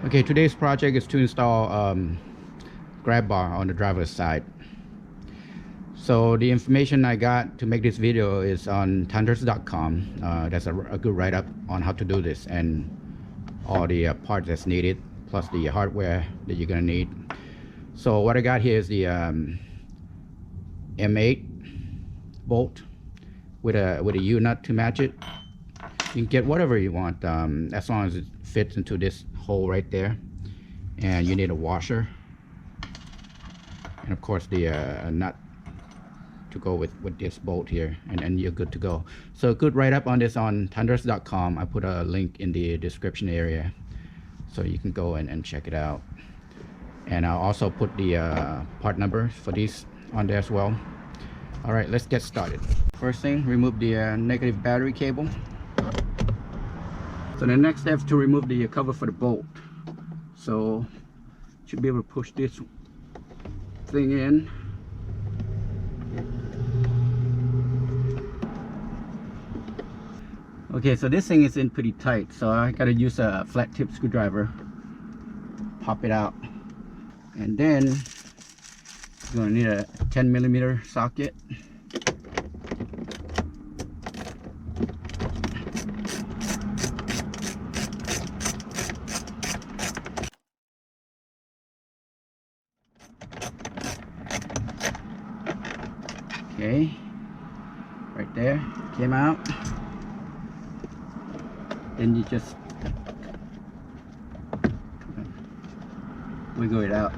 Okay, today's project is to install grab bar on the driver's side. So the information I got to make this video is on tundra.com. That's a good write-up on how to do this and all the parts that's needed, plus the hardware that you're gonna need. So what I got here is the M8 bolt with a U-nut to match it. You can get whatever you want, as long as it fits into this hole right there. And you need a washer, and of course the nut to go with this bolt here, and you're good to go. So good write-up on this on tundra.com. I put a link in the description area so you can go and check it out, and I'll also put the part numbers for these on there as well. All right, let's get started. First thing, remove the negative battery cable. So the next step is to remove the cover for the bolt. So should be able to push this thing in. Okay, so this thing is in pretty tight, so I gotta use a flat tip screwdriver, pop it out, and then you're gonna need a 10mm socket. Okay, right there, came out. Then you just wiggle it out.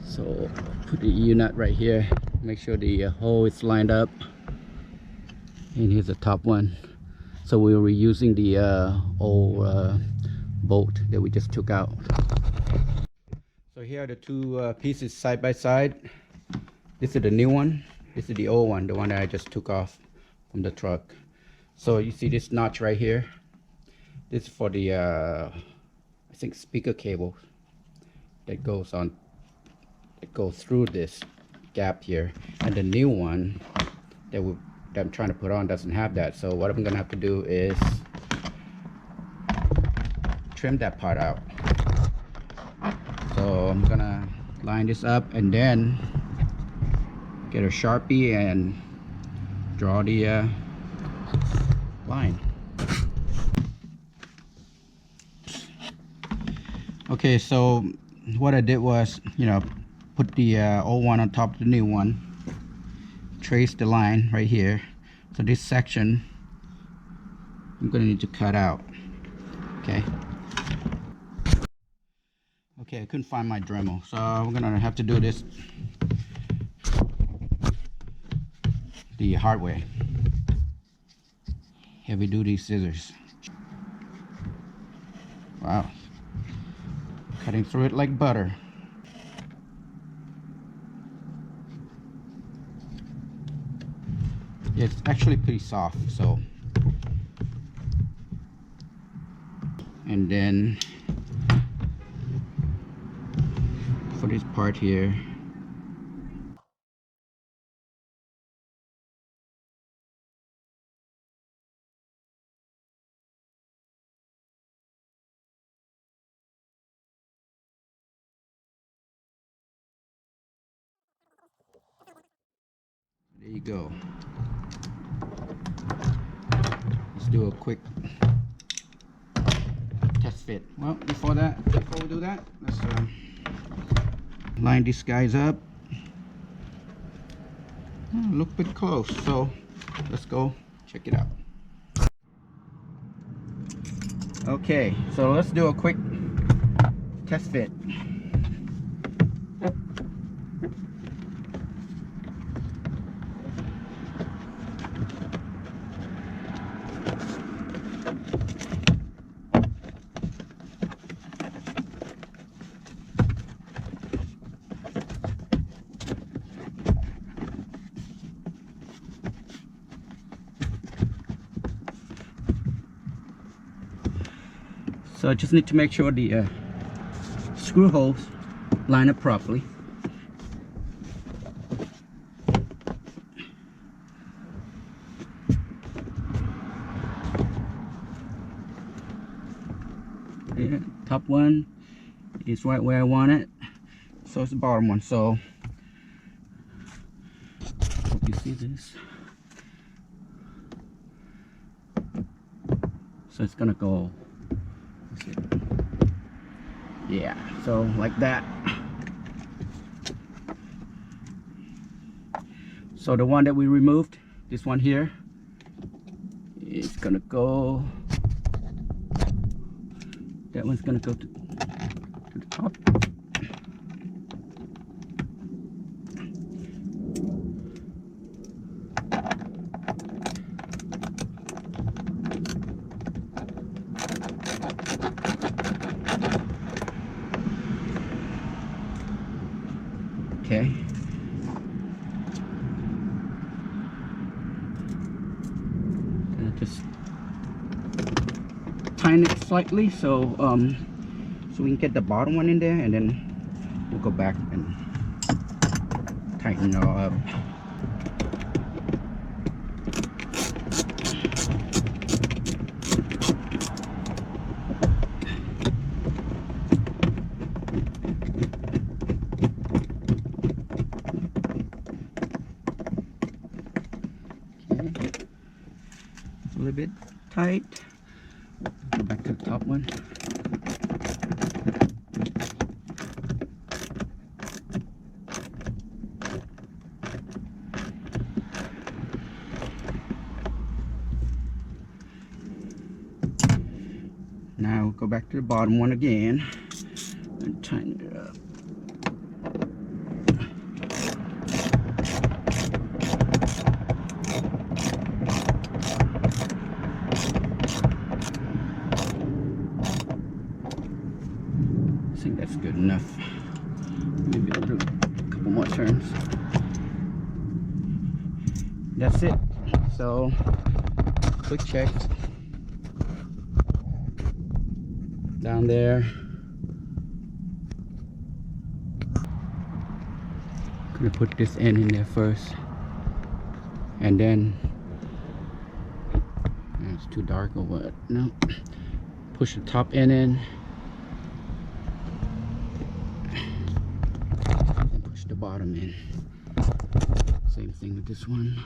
So put the U-nut right here, make sure the hole is lined up, and here's the top one. So we were reusing the old bolt that we just took out. So here are the two pieces side by side. This is the new one, this is the old one, the one that I just took off from the truck. So you see this notch right here, this is for the I think speaker cable that goes on, it goes through this gap here, and the new one that I'm trying to put on doesn't have that. So what I'm gonna have to do is trim that part out. So I'm gonna line this up and then get a Sharpie and draw the line. Okay, so what I did was, put the old one on top of the new one, trace the line right here. So this section I'm gonna need to cut out. Okay, I couldn't find my Dremel, so I'm gonna have to do this the hard way. Heavy duty scissors. Wow, cutting through it like butter. It's actually pretty soft, so. And then for this part here, there you go. Let's do a quick test fit. Well, before we do that, let's line these guys up. Look a bit close, so let's go check it out. Okay, so let's do a quick test fit. So I just need to make sure the screw holes line up properly. Yeah, top one is right where I want it, so it's the bottom one. So hope you see this. So it's gonna go, yeah, so like that. So the one that we removed, this one here, is gonna go, that one's gonna go to the top. Okay. Just tighten it slightly so so we can get the bottom one in there, and then we'll go back and tighten it all up. Okay. It's a little bit tight. Go back to the top one. Now go back to the bottom one again and tighten it up. I think that's good enough. Maybe I'll do a couple more turns. That's it. So quick check down there. Gonna put this end in there first, and then it's too dark or what? No, push the top end in and push the bottom in. Same thing with this one.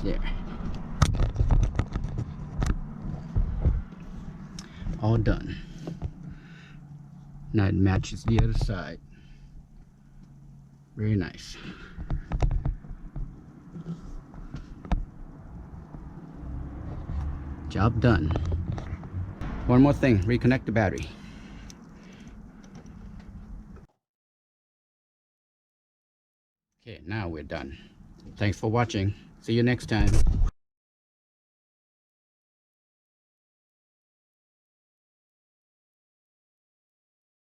There. All done. Now it matches the other side. Very nice. Job done. One more thing, reconnect the battery. Okay, now we're done. Thanks for watching. See you next time.